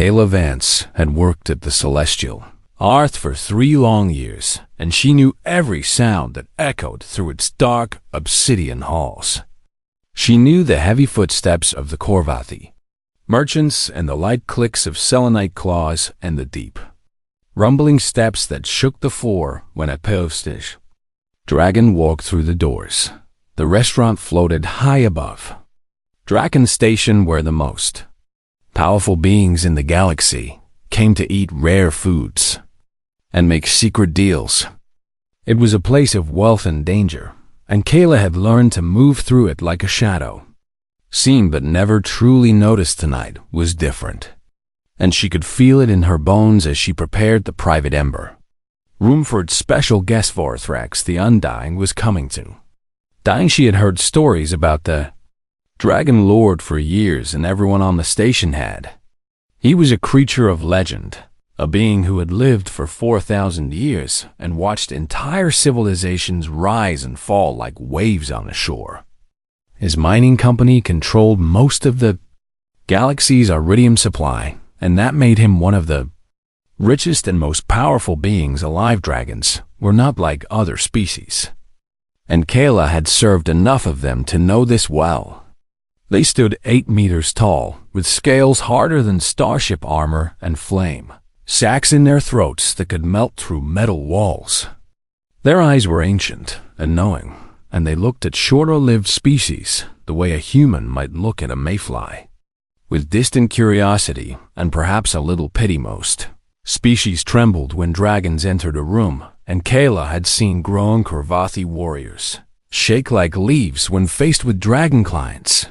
Kayla Vance had worked at the Celestial Hearth for 3 long years, and she knew every sound that echoed through its dark obsidian halls. She knew the heavy footsteps of the Korvathi merchants and the light clicks of selenite claws and the deep, rumbling steps that shook the floor when a postage dragon walked through the doors. The restaurant floated high above Draken Station, where the most powerful beings in the galaxy came to eat rare foods and make secret deals. It was a place of wealth and danger, and Kayla had learned to move through it like a shadow. Seen but never truly noticed tonight was different, and she could feel it in her bones as she prepared the private ember room for its special guest Vorthrax the Undying was coming to. Dying, she had heard stories about the Dragon Lord for years, and everyone on the station had. He was a creature of legend, a being who had lived for 4,000 years and watched entire civilizations rise and fall like waves on the shore. His mining company controlled most of the galaxy's iridium supply, and that made him one of the richest and most powerful beings alive. Dragons were not like other species, and Kayla had served enough of them to know this well. They stood 8 meters tall, with scales harder than starship armor and flame sacks in their throats that could melt through metal walls. Their eyes were ancient and knowing, and they looked at shorter-lived species the way a human might look at a mayfly, with distant curiosity and perhaps a little pity. Most species trembled when dragons entered a room, and Kayla had seen grown Korvathi warriors shake like leaves when faced with dragon clients.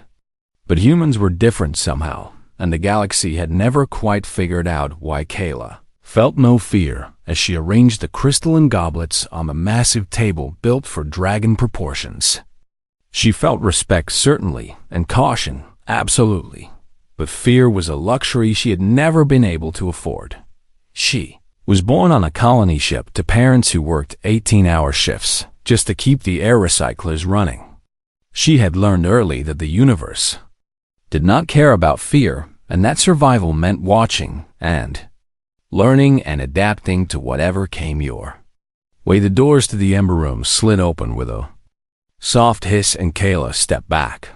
But humans were different somehow, and the galaxy had never quite figured out why. Kayla felt no fear as she arranged the crystalline goblets on a massive table built for dragon proportions. She felt respect, certainly, and caution, absolutely, but fear was a luxury she had never been able to afford. She was born on a colony ship to parents who worked 18-hour shifts just to keep the air recyclers running. She had learned early that the universe did not care about fear, and that survival meant watching and learning and adapting to whatever came your way. The doors to the ember room slid open with a soft hiss, and Kayla stepped back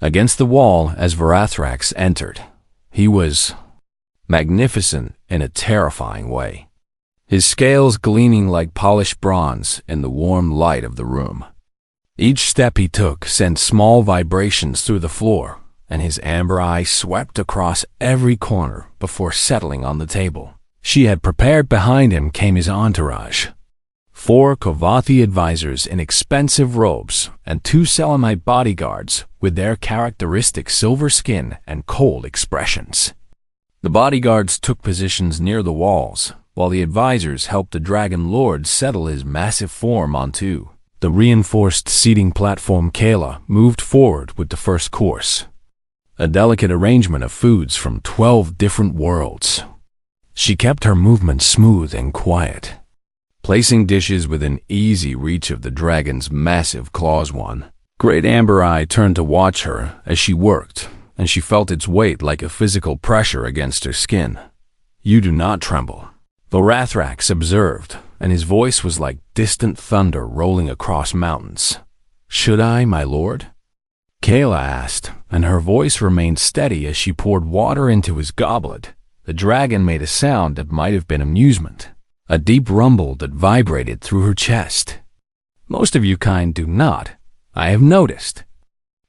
against the wall as Vorthrax entered. He was magnificent in a terrifying way, his scales gleaming like polished bronze in the warm light of the room. Each step he took sent small vibrations through the floor, and his amber eye swept across every corner before settling on the table she had prepared. Behind him came his entourage, 4 Korvathi advisors in expensive robes and 2 Selenite bodyguards with their characteristic silver skin and cold expressions. The bodyguards took positions near the walls, while the advisors helped the Dragon Lord settle his massive form onto the reinforced seating platform. Kayla moved forward with the first course, a delicate arrangement of foods from 12 different worlds. She kept her movements smooth and quiet, placing dishes within easy reach of the dragon's massive claws. One great amber eye turned to watch her as she worked, and she felt its weight like a physical pressure against her skin. "You do not tremble," Vorthrax observed, and his voice was like distant thunder rolling across mountains. "Should I, my lord?" Kayla asked, and her voice remained steady as she poured water into his goblet. The dragon made a sound that might have been amusement, a deep rumble that vibrated through her chest. "Most of you kind do not, I have noticed.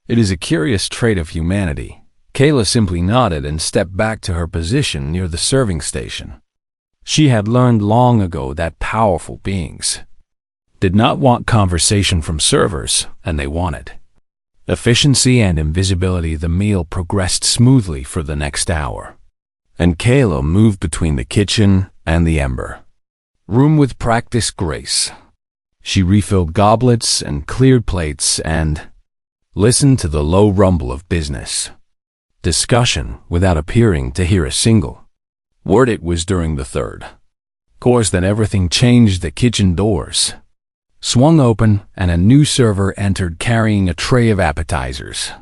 It is a curious trait of humanity." Kayla simply nodded and stepped back to her position near the serving station. She had learned long ago that powerful beings did not want conversation from servers, and they wanted efficiency and invisibility. The meal progressed smoothly for the next hour, and Kayla moved between the kitchen and the ember room with practiced grace. She refilled goblets and cleared plates and listened to the low rumble of business discussion without appearing to hear a single word. It was during the third course that everything changed. The kitchen doors swung open, and a new server entered carrying a tray of appetizers.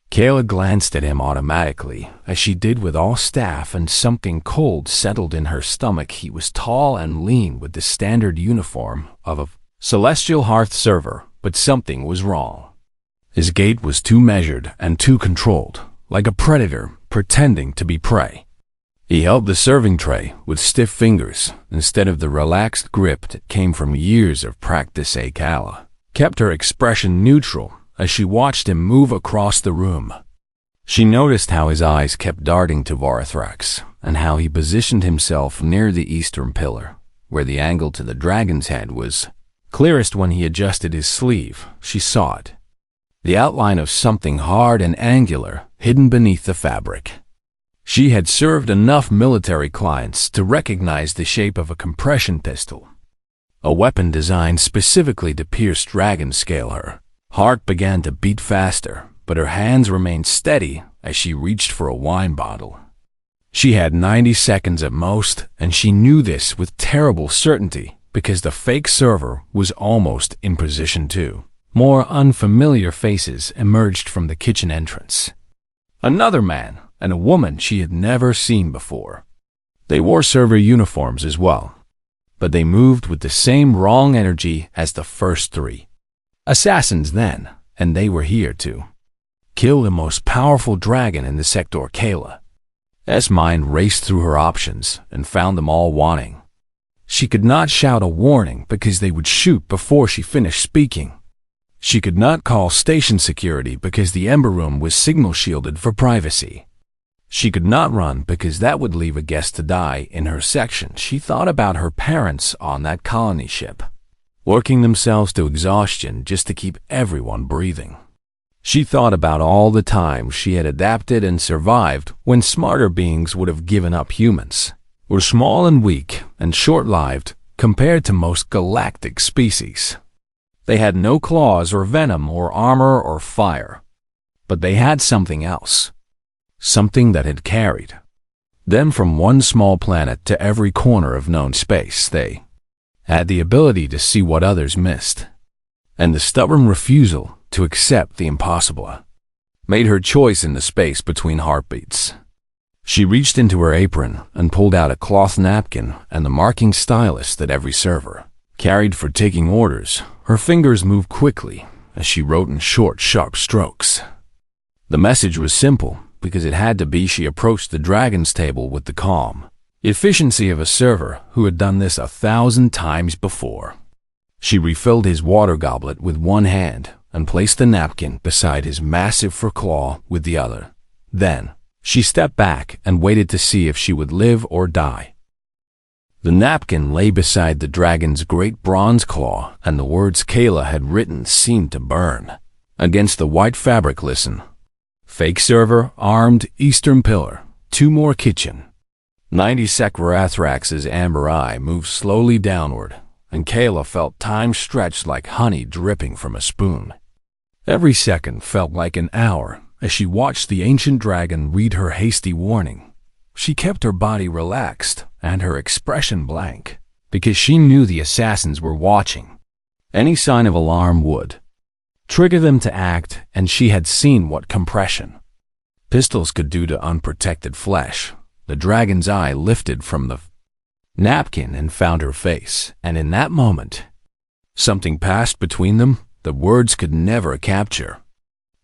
Kayla glanced at him automatically, as she did with all staff, and something cold settled in her stomach. He was tall and lean with the standard uniform of a celestial hearth server, but something was wrong. His gait was too measured and too controlled, like a predator pretending to be prey. He held the serving tray with stiff fingers instead of the relaxed grip that came from years of practice. Kayla kept her expression neutral as she watched him move across the room. She noticed how his eyes kept darting to Varthrax, and how he positioned himself near the eastern pillar, where the angle to the dragon's head was clearest. When he adjusted his sleeve, she saw it. The outline of something hard and angular hidden beneath the fabric. She had served enough military clients to recognize the shape of a compression pistol, a weapon designed specifically to pierce dragon scale. Her heart began to beat faster, but her hands remained steady as she reached for a wine bottle. She had 90 seconds at most, and she knew this with terrible certainty because the fake server was almost in position too. More unfamiliar faces emerged from the kitchen entrance. Another man and a woman she had never seen before. They wore server uniforms as well, but they moved with the same wrong energy as the first three. Assassins then, and they were here to kill the most powerful dragon in the sector. Kayla's mind raced through her options and found them all wanting. She could not shout a warning because they would shoot before she finished speaking. She could not call station security because the Ember Room was signal shielded for privacy. She could not run because that would leave a guest to die in her section. She thought about her parents on that colony ship, working themselves to exhaustion just to keep everyone breathing. She thought about all the times she had adapted and survived when smarter beings would have given up. Humans were small and weak and short-lived compared to most galactic species. They had no claws or venom or armor or fire, but they had something else, something that had carried them from one small planet to every corner of known space. They had the ability to see what others missed, and the stubborn refusal to accept the impossible made her choice in the space between heartbeats. She reached into her apron and pulled out a cloth napkin and the marking stylus that every server carried for taking orders. Her fingers moved quickly as she wrote in short, sharp strokes. The message was simple because it had to be. She approached the dragon's table with the calm efficiency of a server who had done this 1,000 times before. She refilled his water goblet with one hand and placed the napkin beside his massive fur claw with the other. Then, she stepped back and waited to see if she would live or die. The napkin lay beside the dragon's great bronze claw, and the words Kayla had written seemed to burn against the white fabric. Listen. Fake server, armed, eastern pillar, 2 more kitchen. 90 sec. Varathrax's amber eye moved slowly downward, and Kayla felt time stretch like honey dripping from a spoon. Every second felt like an hour as she watched the ancient dragon read her hasty warning. She kept her body relaxed and her expression blank because she knew the assassins were watching. Any sign of alarm would trigger them to act, and she had seen what compression pistols could do to unprotected flesh. The dragon's eye lifted from the napkin and found her face, and in that moment, something passed between them that words could never capture.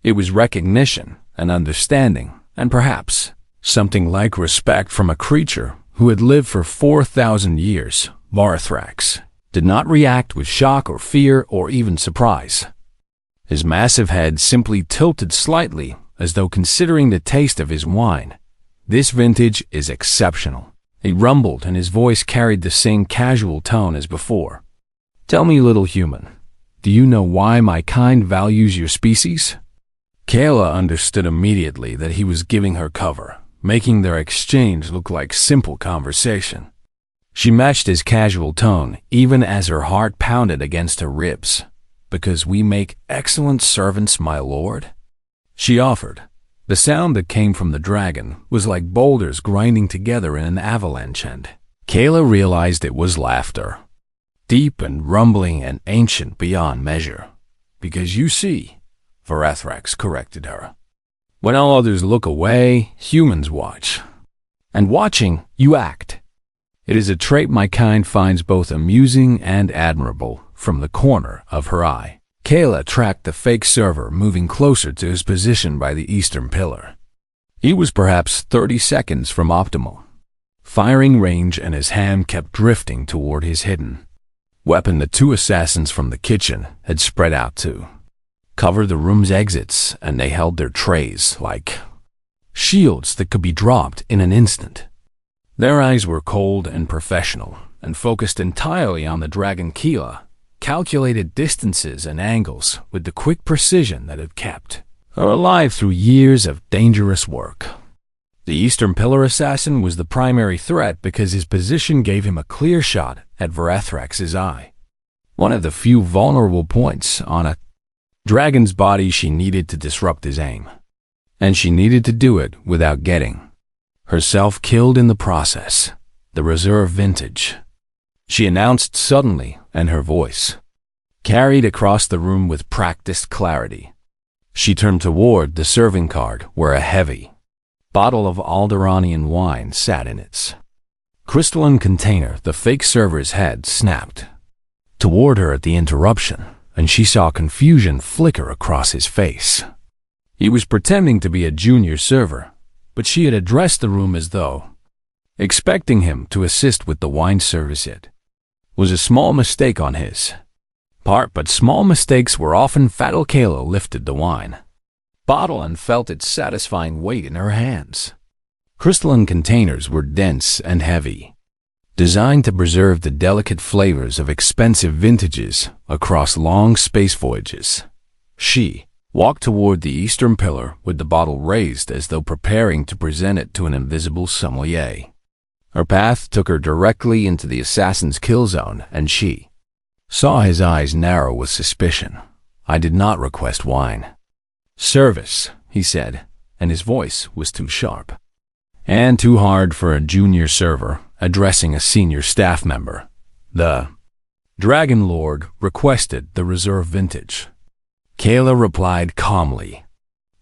It was recognition and understanding, and perhaps something like respect from a creature who had lived for 4,000 years. Varthrax did not react with shock or fear or even surprise. His massive head simply tilted slightly as though considering the taste of his wine. This vintage is exceptional. He rumbled, and his voice carried the same casual tone as before. Tell me, little human, do you know why my kind values your species? Kayla understood immediately that he was giving her cover, making their exchange look like simple conversation. She matched his casual tone even as her heart pounded against her ribs. Because we make excellent servants, my lord, she offered. The sound that came from the dragon was like boulders grinding together in an avalanche, and Kayla realized it was laughter, deep and rumbling and ancient beyond measure. Because you see, Varathrax corrected her, When all others look away, humans watch. And watching, you act. It is a trait my kind finds both amusing and admirable from the corner of her eye. Kayla tracked the fake server moving closer to his position by the eastern pillar. He was perhaps 30 seconds from optimal firing range, and his hand kept drifting toward his hidden weapon. The two assassins from the kitchen had spread out to cover the room's exits, and they held their trays like shields that could be dropped in an instant. Their eyes were cold and professional, and focused entirely on the dragon. Kayla calculated distances and angles with the quick precision that had kept her alive through years of dangerous work. The Eastern Pillar assassin was the primary threat because his position gave him a clear shot at Varathrax's eye, one of the few vulnerable points on a dragon's body. She needed to disrupt his aim, and she needed to do it without getting herself killed in the process. The reserve vintage, she announced suddenly, and her voice carried across the room with practiced clarity. She turned toward the serving cart where a heavy bottle of Alderanian wine sat in its crystalline container. The fake server's head snapped toward her at the interruption, and she saw confusion flicker across his face. He was pretending to be a junior server, but she had addressed the room as though expecting him to assist with the wine service. It was a small mistake on his part, but small mistakes were often fatal. Kayla lifted the wine bottle and felt its satisfying weight in her hands. Crystalline containers were dense and heavy, designed to preserve the delicate flavors of expensive vintages across long space voyages. She walked toward the eastern pillar with the bottle raised as though preparing to present it to an invisible sommelier. Her path took her directly into the assassin's kill zone, and she saw his eyes narrow with suspicion. "I did not request wine service," he said, and his voice was too sharp and too hard for a junior server addressing a senior staff member. "The Dragon Lord requested the reserve vintage." Kayla replied calmly.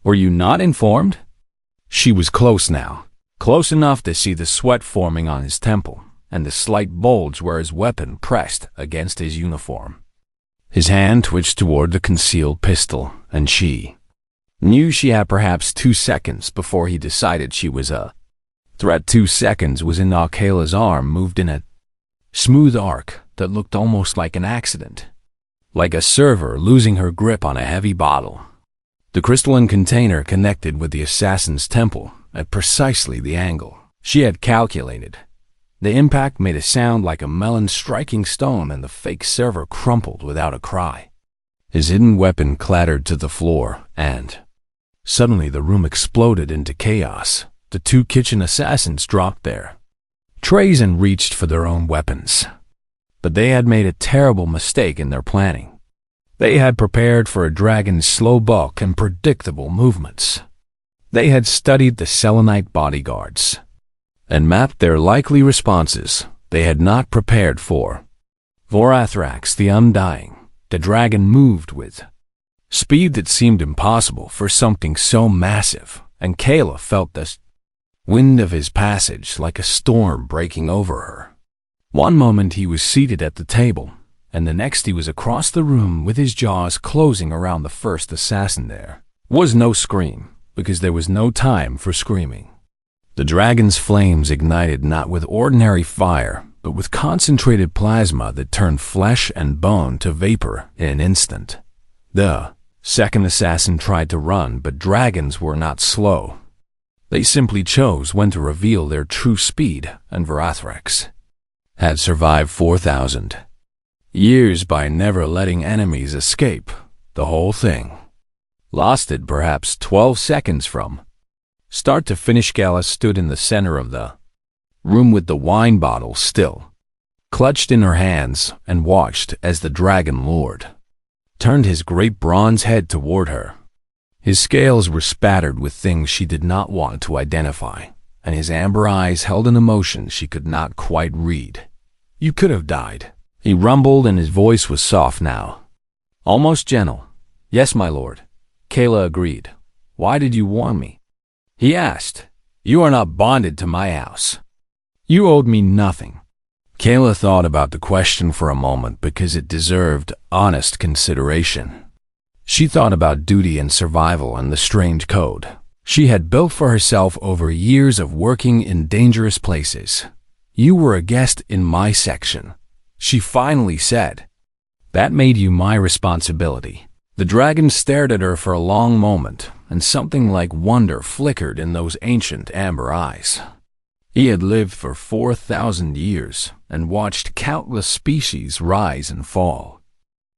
"Were you not informed?" She was close now, close enough to see the sweat forming on his temple and the slight bulge where his weapon pressed against his uniform. His hand twitched toward the concealed pistol, and she knew she had perhaps 2 seconds before he decided she was a threat. 2 seconds was enough. Kayla's arm moved in a smooth arc that looked almost like an accident, like a server losing her grip on a heavy bottle. The crystalline container connected with the assassin's temple at precisely the angle she had calculated. The impact made a sound like a melon striking stone, and the fake server crumpled without a cry. His hidden weapon clattered to the floor, and suddenly the room exploded into chaos. The two kitchen assassins dropped their trays and reached for their own weapons. But they had made a terrible mistake in their planning. They had prepared for a dragon's slow bulk and predictable movements. They had studied the Selenite bodyguards and mapped their likely responses. They had not prepared for Varathrax the Undying. The dragon moved with speed that seemed impossible for something so massive, and Kayla felt the wind of his passage like a storm breaking over her. One moment he was seated at the table, and the next he was across the room with his jaws closing around the first assassin. There was no scream, because there was no time for screaming. The dragon's flames ignited not with ordinary fire, but with concentrated plasma that turned flesh and bone to vapor in an instant. The second assassin tried to run, but dragons were not slow. They simply chose when to reveal their true speed, and Varathrax had survived 4,000 years by never letting enemies escape. The whole thing lasted perhaps 12 seconds from start to finish. Gala stood in the center of the room with the wine bottle still clutched in her hands and watched as the Dragon Lord turned his great bronze head toward her. His scales were spattered with things she did not want to identify, and his amber eyes held an emotion she could not quite read. "You could have died," he rumbled, and his voice was soft now, almost gentle. "Yes, my lord," Kayla agreed. Why did you warn me? He asked. You are not bonded to my house. You owed me nothing. Kayla thought about the question for a moment because it deserved honest consideration. She thought about duty and survival and the strange code she had built for herself over years of working in dangerous places. You were a guest in my section, she finally said. That made you my responsibility. The dragon stared at her for a long moment, and something like wonder flickered in those ancient amber eyes. He had lived for 4,000 years and watched countless species rise and fall.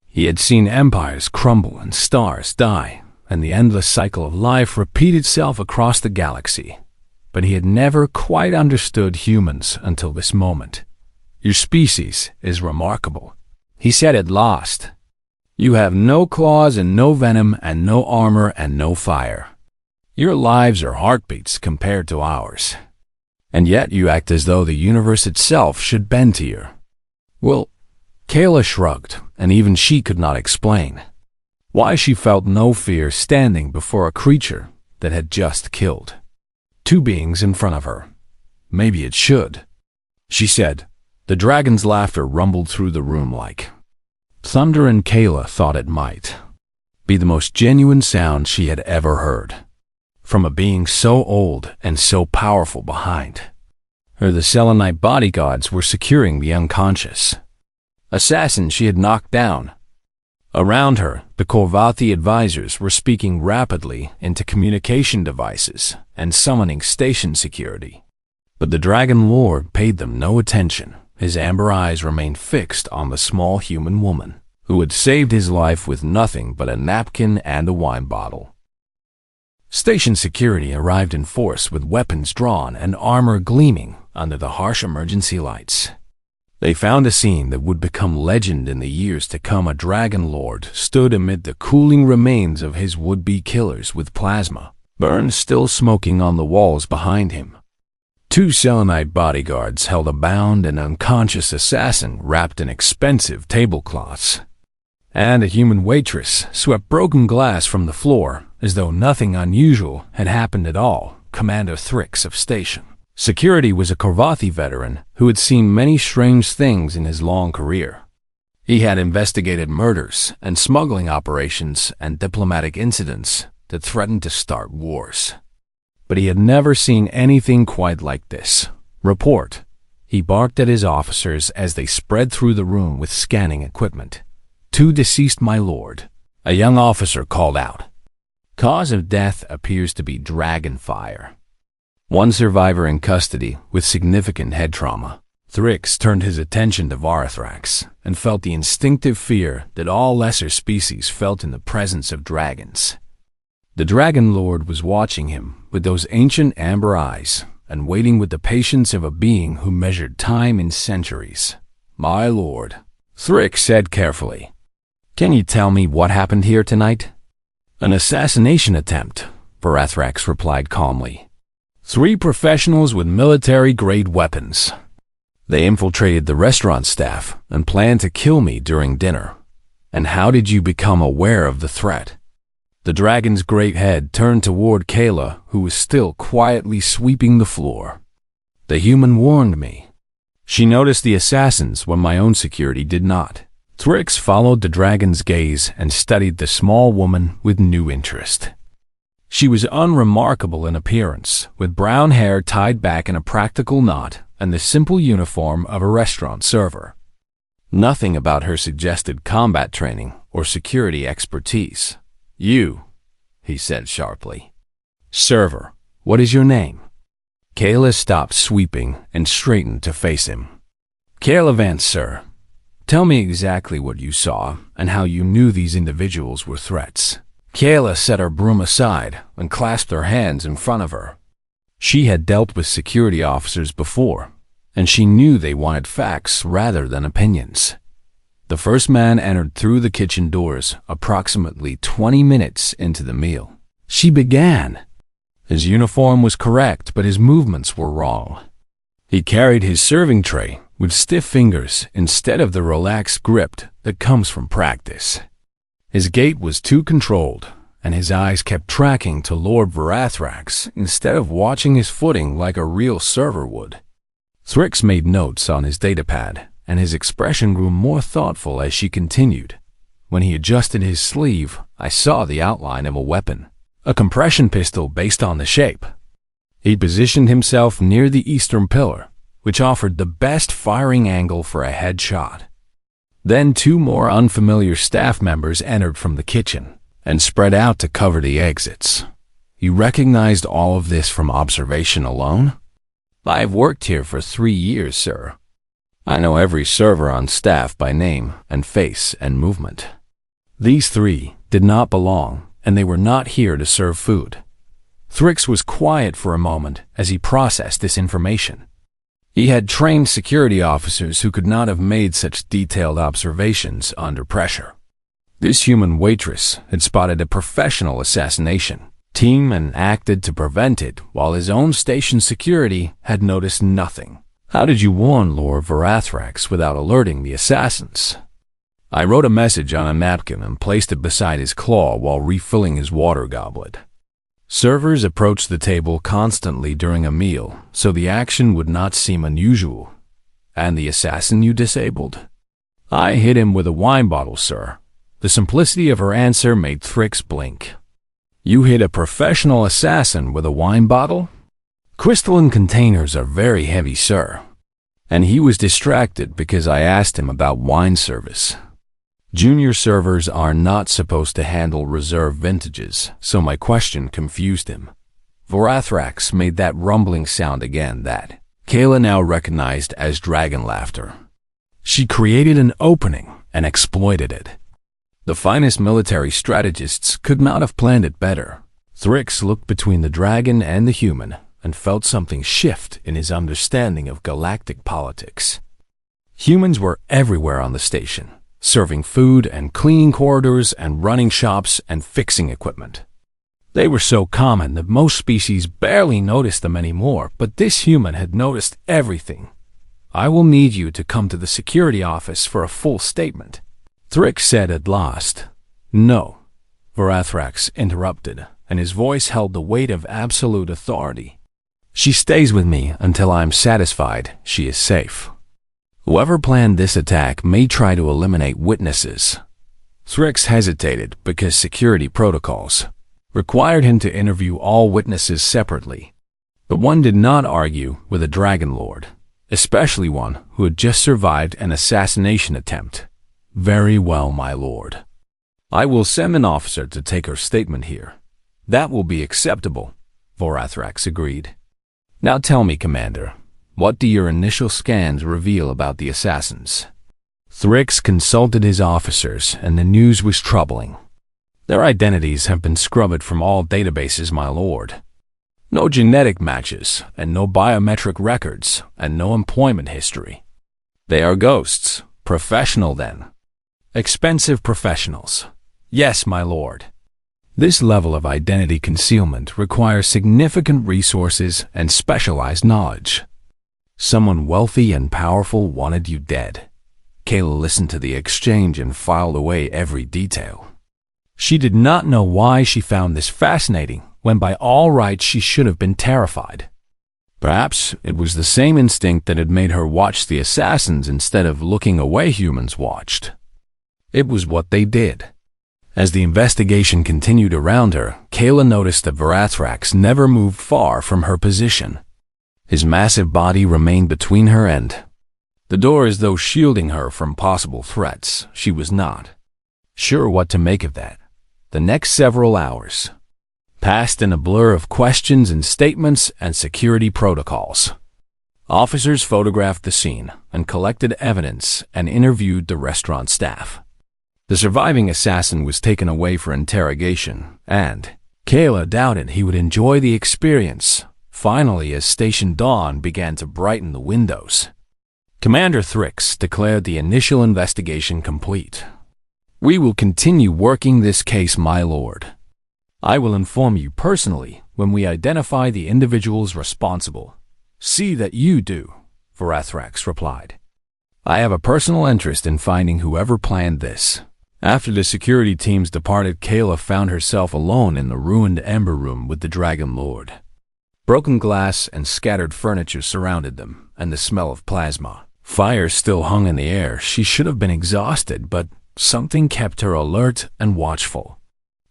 He had seen empires crumble and stars die, and the endless cycle of life repeat itself across the galaxy. But he had never quite understood humans until this moment. Your species is remarkable, he said at last. You have no claws and no venom and no armor and no fire. Your lives are heartbeats compared to ours. And yet you act as though the universe itself should bend to you. Well, Kayla shrugged, and even she could not explain why she felt no fear standing before a creature that had just killed two beings in front of her. Maybe it should, she said. The dragon's laughter rumbled through the room like thunder, and Kayla thought it might be the most genuine sound she had ever heard. From a being so old and so powerful behind her, the selenite bodyguards were securing the unconscious assassin she had knocked down. Around her, the Korvathi advisors were speaking rapidly into communication devices and summoning station security. But the Dragon Lord paid them no attention. His amber eyes remained fixed on the small human woman who had saved his life with nothing but a napkin and a wine bottle. Station security arrived in force with weapons drawn and armor gleaming under the harsh emergency lights. They found a scene that would become legend in the years to come. A Dragon Lord stood amid the cooling remains of his would-be killers with plasma burns still smoking on the walls behind him. Two selenite bodyguards held a bound and unconscious assassin wrapped in expensive tablecloths. And a human waitress swept broken glass from the floor as though nothing unusual had happened at all. Commander Thrix of Station Security was a Korvathi veteran who had seen many strange things in his long career. He had investigated murders and smuggling operations and diplomatic incidents that threatened to start wars. But he had never seen anything quite like this. Report. He barked at his officers as they spread through the room with scanning equipment. Two deceased, my lord, a young officer called out. Cause of death appears to be dragon fire. One survivor in custody with significant head trauma. Thrix turned his attention to Varathrax and felt the instinctive fear that all lesser species felt in the presence of dragons. The Dragon Lord was watching him with those ancient amber eyes and waiting with the patience of a being who measured time in centuries. My lord, Thrix said carefully. Can you tell me what happened here tonight? An assassination attempt, Varathrax replied calmly. 3 professionals with military-grade weapons. They infiltrated the restaurant staff and planned to kill me during dinner. And how did you become aware of the threat? The dragon's great head turned toward Kayla, who was still quietly sweeping the floor. The human warned me. She noticed the assassins when my own security did not. Thrix followed the dragon's gaze and studied the small woman with new interest. She was unremarkable in appearance, with brown hair tied back in a practical knot and the simple uniform of a restaurant server. Nothing about her suggested combat training or security expertise. You, he said sharply. Server, what is your name? Kayla stopped sweeping and straightened to face him. Kayla Vance, sir. Tell me exactly what you saw and how you knew these individuals were threats. Kayla set her broom aside and clasped her hands in front of her. She had dealt with security officers before, and she knew they wanted facts rather than opinions. The first man entered through the kitchen doors approximately 20 minutes into the meal. She began. His uniform was correct, but his movements were wrong. He carried his serving tray with stiff fingers instead of the relaxed grip that comes from practice. His gait was too controlled, and his eyes kept tracking to Lord Varathrax instead of watching his footing like a real server would. Thrix made notes on his datapad, and his expression grew more thoughtful as she continued. When he adjusted his sleeve, I saw the outline of a weapon, a compression pistol based on the shape. He positioned himself near the eastern pillar, which offered the best firing angle for a headshot. Then 2 more unfamiliar staff members entered from the kitchen and spread out to cover the exits. You recognized all of this from observation alone? I've worked here for 3 years, sir. I know every server on staff by name and face and movement. These 3 did not belong, and they were not here to serve food. Thrix was quiet for a moment as he processed this information. He had trained security officers who could not have made such detailed observations under pressure. This human waitress had spotted a professional assassination team and acted to prevent it, while his own station security had noticed nothing. How did you warn Lord Varathrax without alerting the assassins? I wrote a message on a napkin and placed it beside his claw while refilling his water goblet. Servers approached the table constantly during a meal, so the action would not seem unusual. And the assassin you disabled? I hit him with a wine bottle, sir. The simplicity of her answer made Thrix blink. You hit a professional assassin with a wine bottle? Crystalline containers are very heavy, sir. And he was distracted because I asked him about wine service. Junior servers are not supposed to handle reserve vintages, so my question confused him. Varathrax made that rumbling sound again that Kayla now recognized as dragon laughter. She created an opening and exploited it. The finest military strategists could not have planned it better. Thrix looked between the dragon and the human and felt something shift in his understanding of galactic politics. Humans were everywhere on the station, serving food and cleaning corridors and running shops and fixing equipment. They were so common that most species barely noticed them anymore, but this human had noticed everything. I will need you to come to the security office for a full statement. Thrix said at last. No, Varathrax interrupted, and his voice held the weight of absolute authority. She stays with me until I am satisfied she is safe. Whoever planned this attack may try to eliminate witnesses. Thrix hesitated because security protocols required him to interview all witnesses separately. But one did not argue with a dragon lord, especially one who had just survived an assassination attempt. Very well, my lord. I will send an officer to take her statement here. That will be acceptable, Varathrax agreed. Now tell me, Commander, what do your initial scans reveal about the assassins? Thrix consulted his officers, and the news was troubling. Their identities have been scrubbed from all databases, my lord. No genetic matches, and no biometric records, and no employment history. They are ghosts. Professional, then. Expensive professionals. Yes, my lord. This level of identity concealment requires significant resources and specialized knowledge. Someone wealthy and powerful wanted you dead. Kayla listened to the exchange and filed away every detail. She did not know why she found this fascinating, when by all rights she should have been terrified. Perhaps it was the same instinct that had made her watch the assassins instead of looking away humans watched. It was what they did. As the investigation continued around her, Kayla noticed that Varathrax never moved far from her position. His massive body remained between her and the door, as though shielding her from possible threats. She was not sure what to make of that. The next several hours passed in a blur of questions and statements and security protocols. Officers photographed the scene and collected evidence and interviewed the restaurant staff. The surviving assassin was taken away for interrogation, and Kayla doubted he would enjoy the experience. Finally, as Station Dawn began to brighten the windows, Commander Thrix declared the initial investigation complete. We will continue working this case, my lord. I will inform you personally when we identify the individuals responsible. See that you do, Varathrax replied. I have a personal interest in finding whoever planned this, After the security teams departed, Kayla found herself alone in the ruined Ember Room with the Dragon Lord. Broken glass and scattered furniture surrounded them, and the smell of plasma. Fire still hung in the air. She should have been exhausted, but something kept her alert and watchful.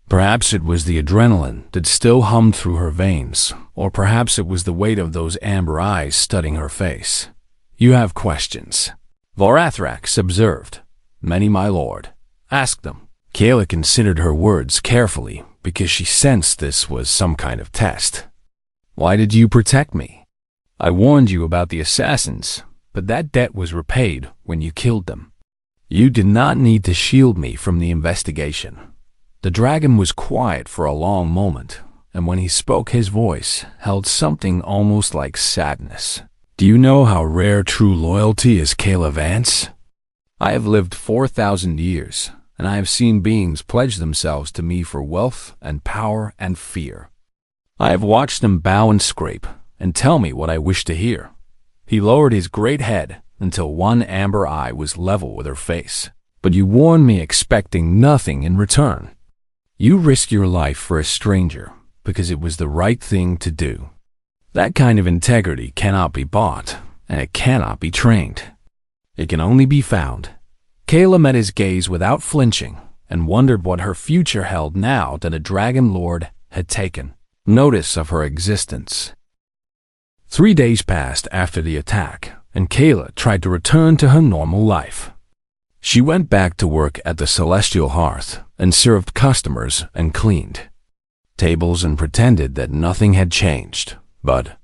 Perhaps it was the adrenaline that still hummed through her veins, or perhaps it was the weight of those amber eyes studying her face. "You have questions?" Vorathrax observed. "Many, my lord." "Ask them." Kayla considered her words carefully because she sensed this was some kind of test. "Why did you protect me?" "I warned you about the assassins, but that debt was repaid when you killed them. You did not need to shield me from the investigation." The dragon was quiet for a long moment, and when he spoke his voice held something almost like sadness. "Do you know how rare true loyalty is, Kayla Vance? I have lived 4,000 years, and I have seen beings pledge themselves to me for wealth and power and fear. I have watched them bow and scrape and tell me what I wish to hear." He lowered his great head until one amber eye was level with her face. "But you warned me expecting nothing in return. You risked your life for a stranger because it was the right thing to do. That kind of integrity cannot be bought, and it cannot be trained. It can only be found." Kayla met his gaze without flinching and wondered what her future held now that a Dragon Lord had taken notice of her existence. 3 days passed after the attack, and Kayla tried to return to her normal life. She went back to work at the Celestial Hearth and served customers and cleaned tables and pretended that nothing had changed. But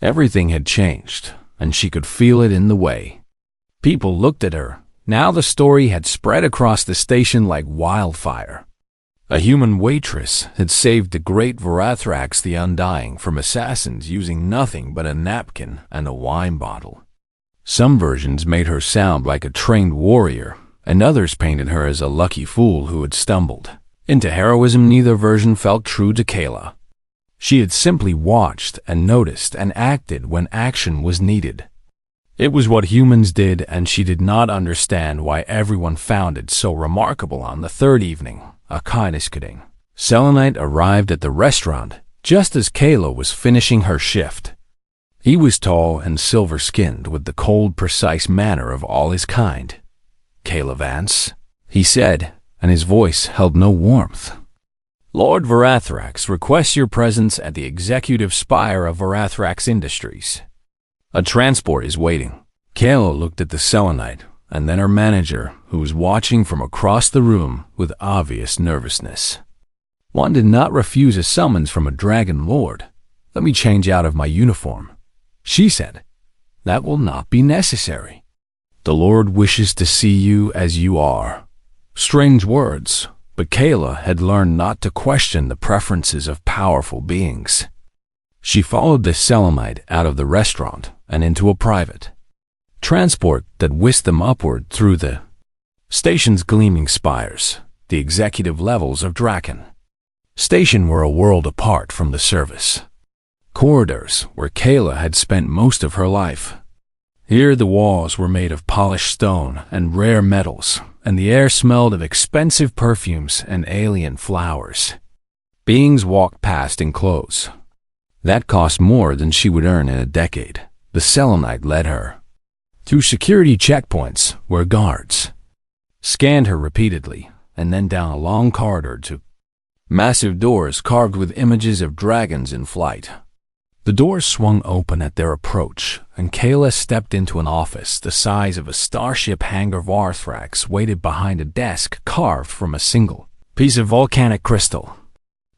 everything had changed, and she could feel it in the way people looked at her. Now the story had spread across the station like wildfire. A human waitress had saved the great Vorathrax the Undying from assassins using nothing but a napkin and a wine bottle. Some versions made her sound like a trained warrior, and others painted her as a lucky fool who had stumbled into heroism. Neither version felt true to Kayla. She had simply watched and noticed and acted when action was needed. It was what humans did, and she did not understand why everyone found it so remarkable. On the third evening, a kindness-kidding Selenite arrived at the restaurant just as Kayla was finishing her shift. He was tall and silver-skinned with the cold, precise manner of all his kind. "Kayla Vance," he said, and his voice held no warmth. "Lord Vorathrax requests your presence at the executive spire of Vorathrax Industries. A transport is waiting." Kayla looked at the Selenite and then her manager, who was watching from across the room with obvious nervousness. One did not refuse a summons from a Dragon Lord. "Let me change out of my uniform," she said. "That will not be necessary. The Lord wishes to see you as you are." Strange words, but Kayla had learned not to question the preferences of powerful beings. She followed the Selenite out of the restaurant and into a private transport that whisked them upward through the station's gleaming spires, the executive levels of Draken. Station were a world apart from the service corridors where Kayla had spent most of her life. Here the walls were made of polished stone and rare metals, and the air smelled of expensive perfumes and alien flowers. Beings walked past in clothes that cost more than she would earn in a decade. The Selenite led her through security checkpoints where guards scanned her repeatedly, and then down a long corridor to massive doors carved with images of dragons in flight. The doors swung open at their approach, and Kayla stepped into an office the size of a starship hangar. Vorathrax waited behind a desk carved from a single piece of volcanic crystal.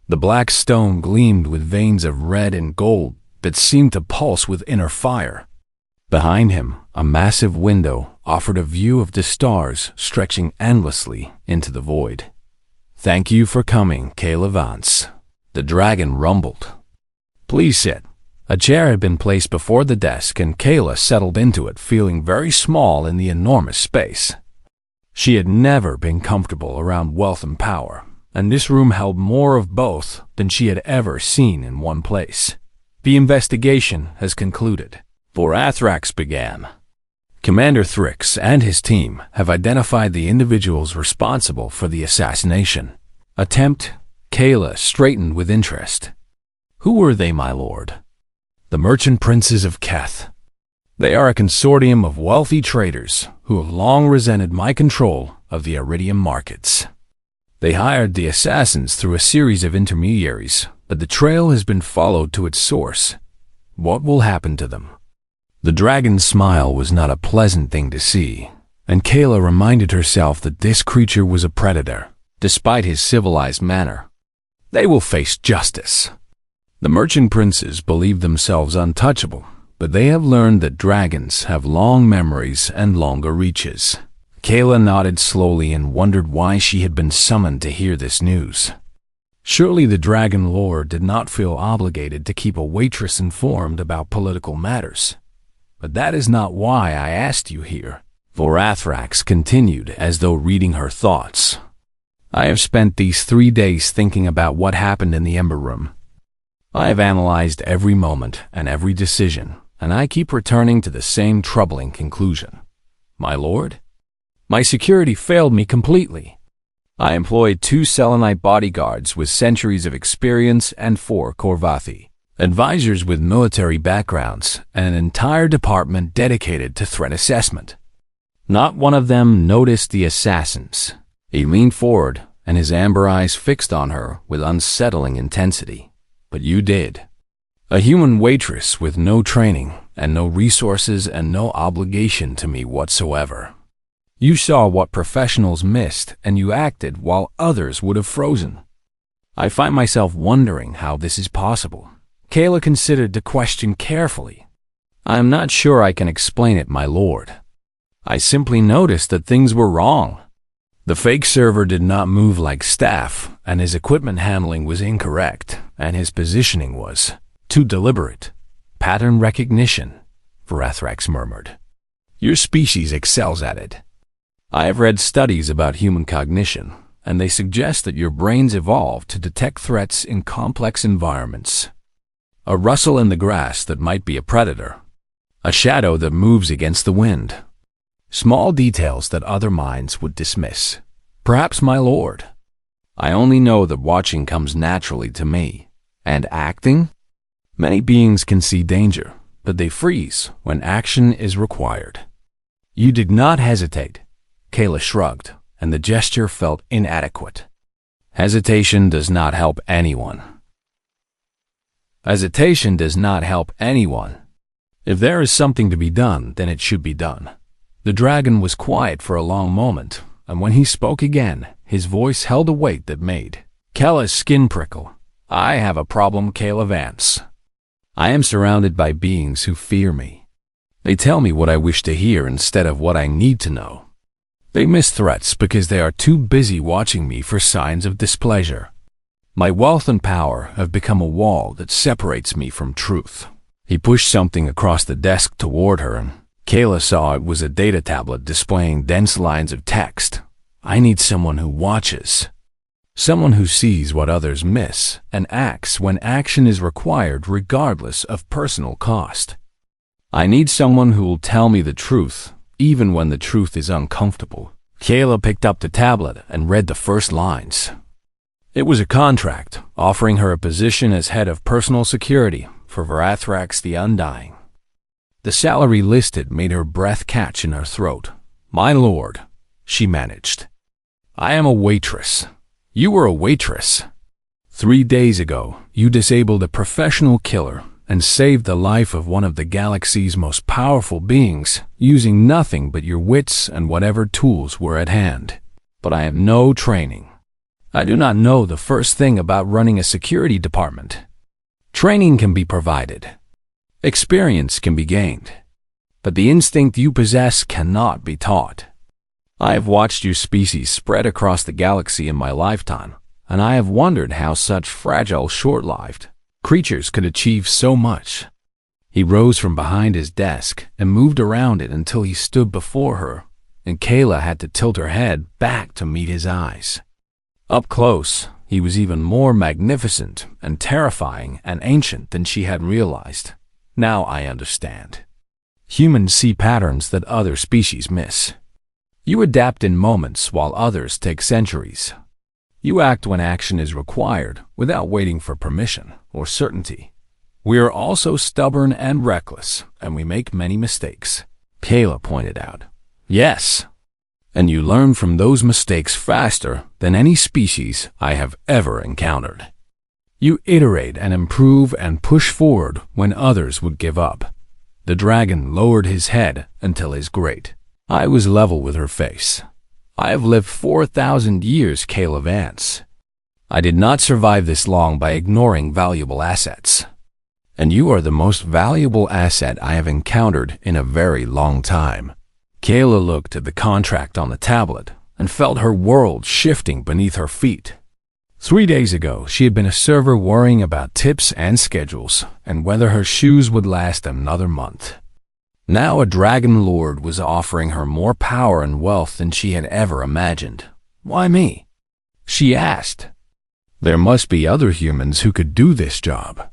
The black stone gleamed with veins of red and gold that seemed to pulse with inner fire. Behind him, a massive window offered a view of the stars stretching endlessly into the void. "Thank you for coming, Kayla Vance," the dragon rumbled. "Please sit." A chair had been placed before the desk, and Kayla settled into it, feeling very small in the enormous space. She had never been comfortable around wealth and power, and this room held more of both than she had ever seen in one place. "The investigation has concluded," Vorathrax began. Commander Thrix and his team have identified the individuals responsible for the assassination attempt. Kayla straightened with interest. Who were they, my lord? The merchant princes of Keth. They are a consortium of wealthy traders who have long resented my control of the iridium markets. They hired the assassins through a series of intermediaries, but the trail has been followed to its source. What will happen to them? The dragon's smile was not a pleasant thing to see, and Kayla reminded herself that this creature was a predator, despite his civilized manner. They will face justice. The merchant princes believe themselves untouchable, but they have learned that dragons have long memories and longer reaches. Kayla nodded slowly and wondered why she had been summoned to hear this news. Surely the dragon lord did not feel obligated to keep a waitress informed about political matters. But that is not why I asked you here. Vorathrax continued as though reading her thoughts. I have spent these 3 days thinking about what happened in the Ember Room. I have analyzed every moment and every decision, and I keep returning to the same troubling conclusion. My lord? My security failed me completely. I employed 2 Selenite bodyguards with centuries of experience and 4 Korvathi, advisors with military backgrounds, and an entire department dedicated to threat assessment. Not one of them noticed the assassins. He leaned forward, and his amber eyes fixed on her with unsettling intensity. But you did. A human waitress with no training and no resources and no obligation to me whatsoever. You saw what professionals missed, and you acted while others would have frozen. I find myself wondering how this is possible. Kayla considered the question carefully. I am not sure I can explain it, my lord. I simply noticed that things were wrong. The fake server did not move like staff, and his equipment handling was incorrect, and his positioning was too deliberate. Pattern recognition, Vorathrax murmured. Your species excels at it. I have read studies about human cognition, and they suggest that your brains evolved to detect threats in complex environments. A rustle in the grass that might be a predator. A shadow that moves against the wind. Small details that other minds would dismiss. Perhaps, my lord. I only know that watching comes naturally to me. And acting? Many beings can see danger, but they freeze when action is required. You did not hesitate. Kayla shrugged, and the gesture felt inadequate. Hesitation does not help anyone. Hesitation does not help anyone. If there is something to be done, then it should be done. The dragon was quiet for a long moment, and when he spoke again, his voice held a weight that made Kayla's skin prickle. I have a problem, Kayla Vance. I am surrounded by beings who fear me. They tell me what I wish to hear instead of what I need to know. They miss threats because they are too busy watching me for signs of displeasure. My wealth and power have become a wall that separates me from truth. He pushed something across the desk toward her, and Kayla saw it was a data tablet displaying dense lines of text. I need someone who watches. Someone who sees what others miss and acts when action is required regardless of personal cost. I need someone who will tell me the truth, even when the truth is uncomfortable. Kayla picked up the tablet and read the first lines. It was a contract offering her a position as head of personal security for Vorathrax the Undying. The salary listed made her breath catch in her throat. My lord, she managed. I am a waitress. You were a waitress. 3 days ago, you disabled a professional killer and saved the life of one of the galaxy's most powerful beings using nothing but your wits and whatever tools were at hand. But I have no training. I do not know the first thing about running a security department. Training can be provided. Experience can be gained. But the instinct you possess cannot be taught. I have watched your species spread across the galaxy in my lifetime, and I have wondered how such fragile, short-lived creatures could achieve so much. He rose from behind his desk and moved around it until he stood before her, and Kayla had to tilt her head back to meet his eyes. Up close, he was even more magnificent and terrifying and ancient than she had realized. Now I understand. Humans see patterns that other species miss. You adapt in moments while others take centuries. You act when action is required without waiting for permission or certainty. We are also stubborn and reckless, and we make many mistakes, Kayla pointed out. Yes, and you learn from those mistakes faster than any species I have ever encountered. You iterate and improve and push forward when others would give up. The dragon lowered his head until his great eye was level with her face. I have lived 4,000 years, Kayla Vance. I did not survive this long by ignoring valuable assets. And you are the most valuable asset I have encountered in a very long time. Kayla looked at the contract on the tablet and felt her world shifting beneath her feet. 3 days ago, she had been a server worrying about tips and schedules and whether her shoes would last another month. Now a dragon lord was offering her more power and wealth than she had ever imagined. Why me? She asked. There must be other humans who could do this job.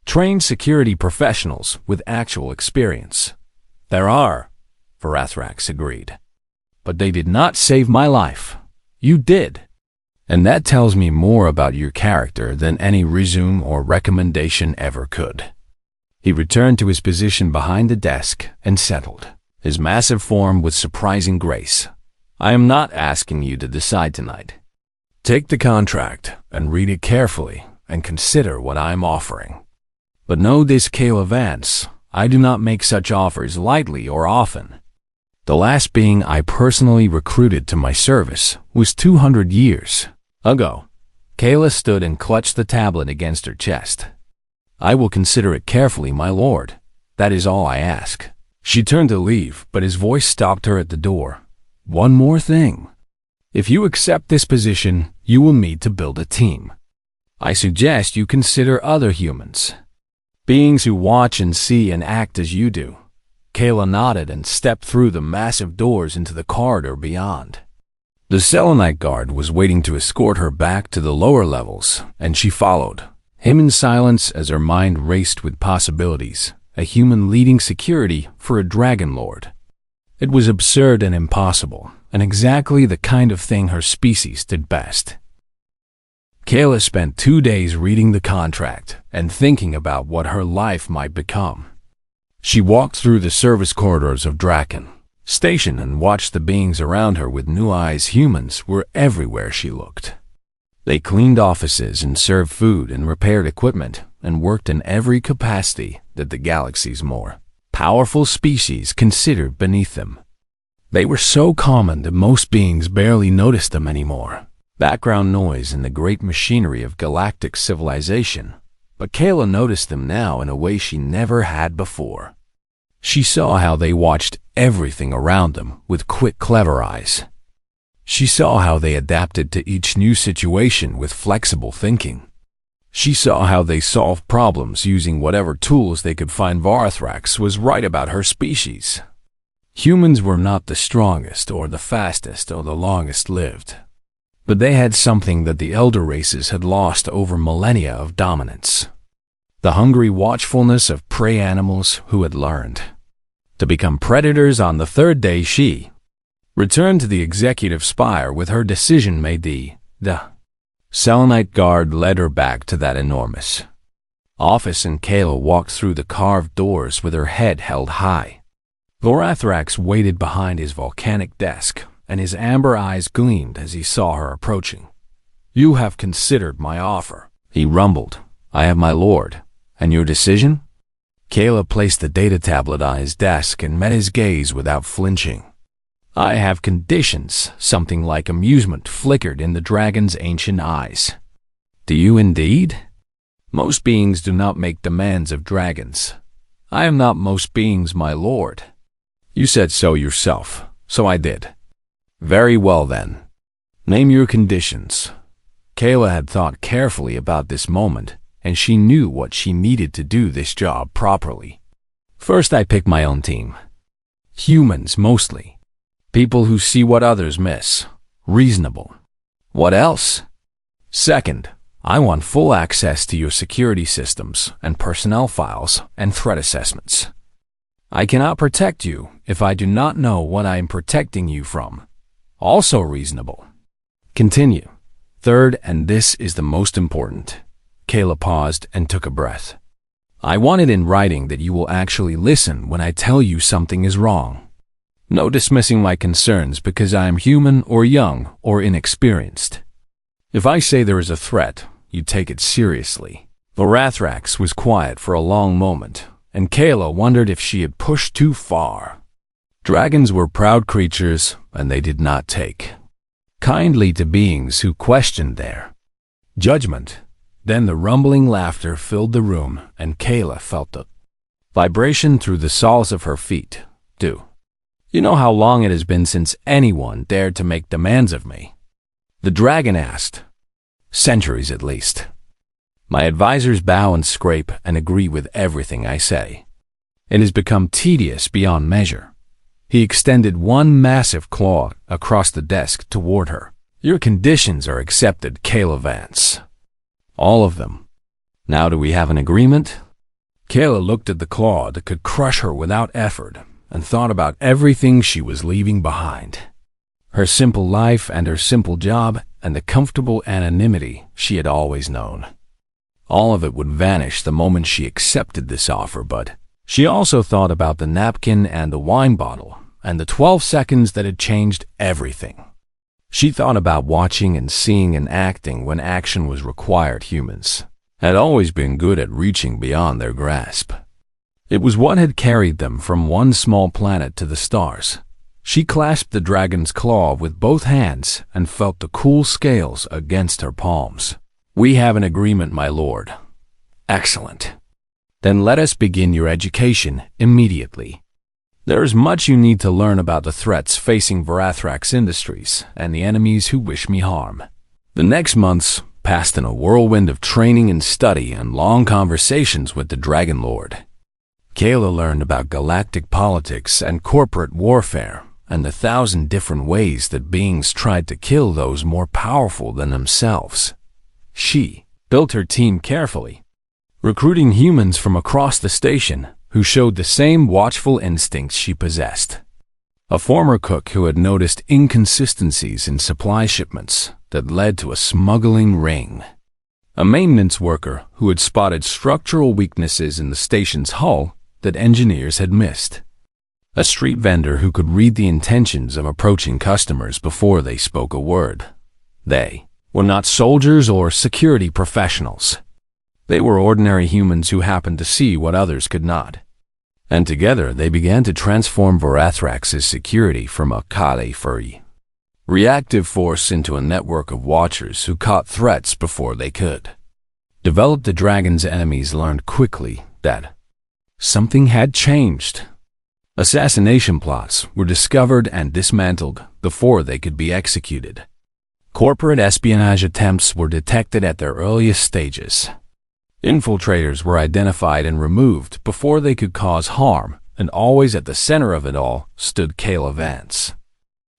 Trained security professionals with actual experience. There are, Varathrax agreed. But they did not save my life. You did. And that tells me more about your character than any resume or recommendation ever could. He returned to his position behind the desk and settled, his massive form with surprising grace. I am not asking you to decide tonight. Take the contract and read it carefully and consider what I am offering. But know this, Kayla Vance, I do not make such offers lightly or often. The last being I personally recruited to my service was 200 years ago. Kayla stood and clutched the tablet against her chest. I will consider it carefully, my lord. That is all I ask. She turned to leave, but his voice stopped her at the door. One more thing. If you accept this position, you will need to build a team. I suggest you consider other humans. Beings who watch and see and act as you do. Kayla nodded and stepped through the massive doors into the corridor beyond. The Selenite guard was waiting to escort her back to the lower levels, and she followed, him in silence as her mind raced with possibilities, a human leading security for a dragon lord. It was absurd and impossible, and exactly the kind of thing her species did best. Kayla spent 2 days reading the contract and thinking about what her life might become. She walked through the service corridors of Draken Station and watched the beings around her with new eyes. Humans were everywhere she looked. They cleaned offices and served food and repaired equipment and worked in every capacity that the galaxy's more powerful species considered beneath them. They were so common that most beings barely noticed them anymore. Background noise in the great machinery of galactic civilization, but Kayla noticed them now in a way she never had before. She saw how they watched everything around them with quick, clever eyes. She saw how they adapted to each new situation with flexible thinking. She saw how they solved problems using whatever tools they could find. Varathrax was right about her species. Humans were not the strongest or the fastest or the longest lived, but they had something that the elder races had lost over millennia of dominance. The hungry watchfulness of prey animals who had learned to become predators. On the third day, she returned to the executive spire with her decision made. The Selenite guard led her back to that enormous office, and Kayla walked through the carved doors with her head held high. Varathrax waited behind his volcanic desk, and his amber eyes gleamed as he saw her approaching. You have considered my offer, he rumbled. I have, my lord. And your decision? Kayla placed the data tablet on his desk and met his gaze without flinching. I have conditions. Something like amusement flickered in the dragon's ancient eyes. Do you indeed? Most beings do not make demands of dragons. I am not most beings, my lord. You said so yourself, so I did. Very well then. Name your conditions. Kayla had thought carefully about this moment, and she knew what she needed to do this job properly. First, I pick my own team. Humans, mostly. People who see what others miss. Reasonable. What else? Second, I want full access to your security systems and personnel files and threat assessments. I cannot protect you if I do not know what I am protecting you from. Also reasonable. Continue. Third, and this is the most important. Kayla paused and took a breath. I want it in writing that you will actually listen when I tell you something is wrong. No dismissing my concerns because I am human or young or inexperienced. If I say there is a threat, you take it seriously. Varathrax was quiet for a long moment, and Kayla wondered if she had pushed too far. Dragons were proud creatures, and they did not take kindly to beings who questioned their judgment. Then the rumbling laughter filled the room, and Kayla felt the vibration through the soles of her feet. Do you know how long it has been since anyone dared to make demands of me? The dragon asked. Centuries at least. My advisors bow and scrape and agree with everything I say. It has become tedious beyond measure. He extended one massive claw across the desk toward her. Your conditions are accepted, Kayla Vance. All of them. Now do we have an agreement? Kayla looked at the claw that could crush her without effort and thought about everything she was leaving behind. Her simple life and her simple job and the comfortable anonymity she had always known. All of it would vanish the moment she accepted this offer, but she also thought about the napkin and the wine bottle and the 12 seconds that had changed everything. She thought about watching and seeing and acting when action was required. Humans had always been good at reaching beyond their grasp. It was what had carried them from one small planet to the stars. She clasped the dragon's claw with both hands and felt the cool scales against her palms. We have an agreement, my lord. Excellent. Then let us begin your education immediately. There is much you need to learn about the threats facing Varathrax Industries and the enemies who wish me harm. The next months passed in a whirlwind of training and study and long conversations with the Dragon Lord. Kayla learned about galactic politics and corporate warfare and the 1,000 different ways that beings tried to kill those more powerful than themselves. She built her team carefully, recruiting humans from across the station who showed the same watchful instincts she possessed. A former cook who had noticed inconsistencies in supply shipments that led to a smuggling ring. A maintenance worker who had spotted structural weaknesses in the station's hull that engineers had missed. A street vendor who could read the intentions of approaching customers before they spoke a word. They were not soldiers or security professionals. They were ordinary humans who happened to see what others could not. And together they began to transform Varathrax's security from a Kale-free reactive force into a network of watchers who caught threats before they could. Developed the dragon's enemies learned quickly that something had changed. Assassination plots were discovered and dismantled before they could be executed. Corporate espionage attempts were detected at their earliest stages. Infiltrators were identified and removed before they could cause harm, and always at the center of it all stood Kayla Vance,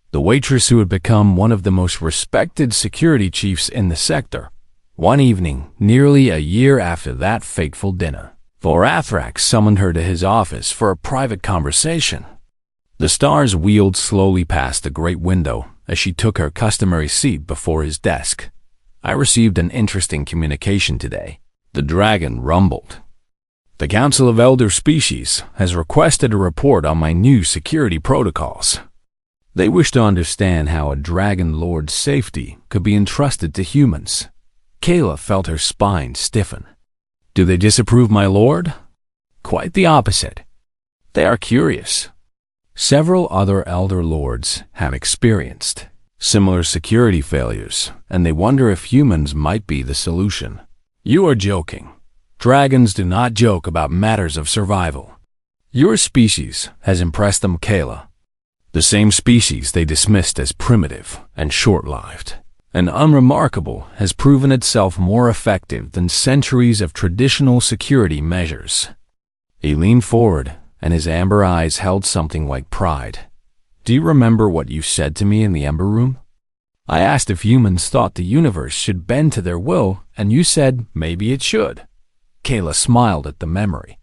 the waitress who had become one of the most respected security chiefs in the sector. One evening, nearly a year after that fateful dinner, Varathrax summoned her to his office for a private conversation. The stars wheeled slowly past the great window as she took her customary seat before his desk. I received an interesting communication today. The dragon rumbled. The Council of Elder Species has requested a report on my new security protocols. They wish to understand how a dragon lord's safety could be entrusted to humans. Kayla felt her spine stiffen. Do they disapprove, my lord? Quite the opposite. They are curious. Several other elder lords have experienced similar security failures, and they wonder if humans might be the solution. You are joking. Dragons do not joke about matters of survival. Your species has impressed them, Kayla. The same species they dismissed as primitive and short-lived and unremarkable has proven itself more effective than centuries of traditional security measures. He leaned forward, and his amber eyes held something like pride. Do you remember what you said to me in the Ember Room? I asked if humans thought the universe should bend to their will, and you said maybe it should. Kayla smiled at the memory.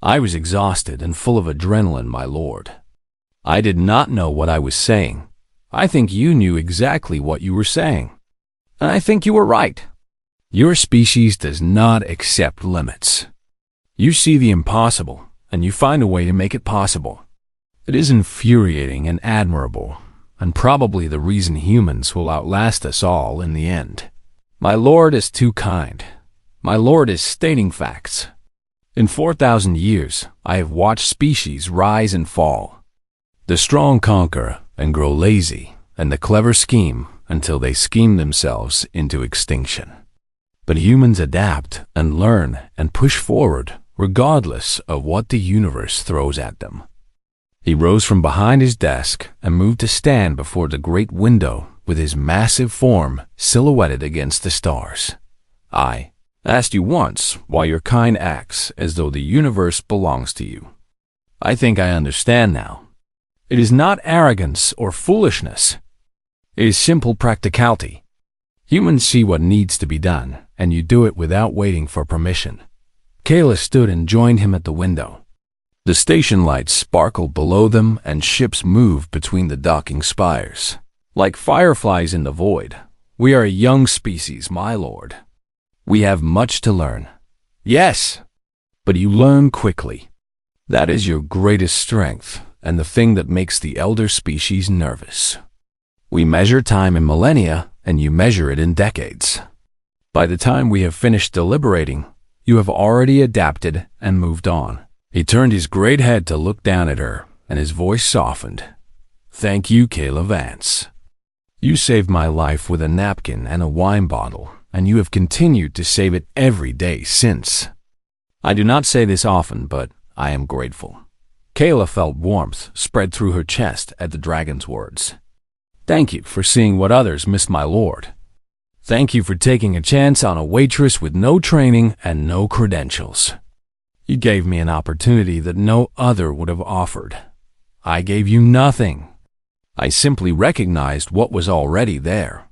I was exhausted and full of adrenaline, my lord. I did not know what I was saying. I think you knew exactly what you were saying. And I think you were right. Your species does not accept limits. You see the impossible, and you find a way to make it possible. It is infuriating and admirable, and probably the reason humans will outlast us all in the end. My lord is too kind. My lord is stating facts. In 4,000 years, I have watched species rise and fall. The strong conquer and grow lazy, and the clever scheme until they scheme themselves into extinction. But humans adapt and learn and push forward regardless of what the universe throws at them. He rose from behind his desk and moved to stand before the great window with his massive form silhouetted against the stars. I asked you once why your kind acts as though the universe belongs to you. I think I understand now. It is not arrogance or foolishness. It is simple practicality. Humans see what needs to be done, and you do it without waiting for permission. Kayla stood and joined him at the window. The station lights sparkled below them, and ships moved between the docking spires. Like fireflies in the void, we are a young species, my lord. We have much to learn. Yes, but you learn quickly. That is your greatest strength, and the thing that makes the elder species nervous. We measure time in millennia, and you measure it in decades. By the time we have finished deliberating, you have already adapted and moved on. He turned his great head to look down at her, and his voice softened. Thank you, Kayla Vance. You saved my life with a napkin and a wine bottle, and you have continued to save it every day since. I do not say this often, but I am grateful. Kayla felt warmth spread through her chest at the dragon's words. Thank you for seeing what others missed, my lord. Thank you for taking a chance on a waitress with no training and no credentials. You gave me an opportunity that no other would have offered. I gave you nothing. I simply recognized what was already there.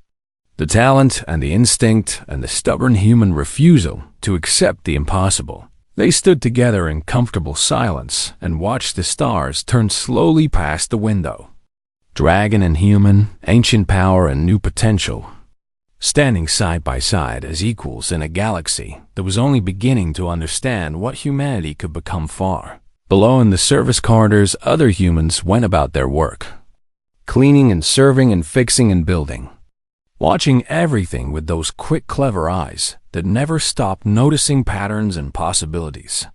The talent and the instinct and the stubborn human refusal to accept the impossible. They stood together in comfortable silence and watched the stars turn slowly past the window. Dragon and human, ancient power and new potential, standing side by side as equals in a galaxy that was only beginning to understand what humanity could become far. Below in the service corridors, other humans went about their work, cleaning and serving and fixing and building, watching everything with those quick, clever eyes that never stopped noticing patterns and possibilities.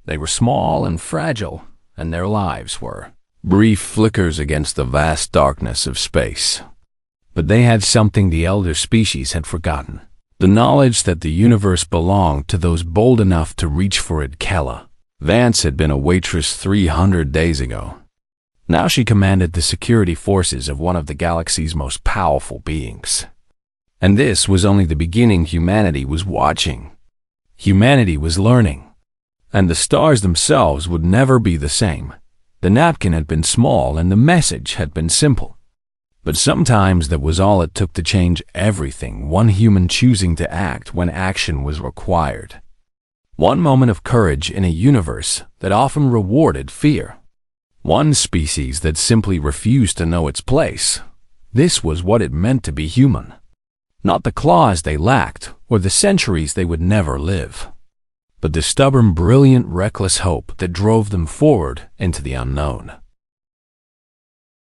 They were small and fragile, and their lives were brief flickers against the vast darkness of space. But they had something the elder species had forgotten, the knowledge that the universe belonged to those bold enough to reach for it. Kayla Vance had been a waitress 300 days ago. Now she commanded the security forces of one of the galaxy's most powerful beings. And this was only the beginning. Humanity was watching. Humanity was learning. And the stars themselves would never be the same. The napkin had been small and the message had been simple. But sometimes that was all it took to change everything, one human choosing to act when action was required. One moment of courage in a universe that often rewarded fear. One species that simply refused to know its place. This was what it meant to be human. Not the claws they lacked or the centuries they would never live, but the stubborn, brilliant, reckless hope that drove them forward into the unknown.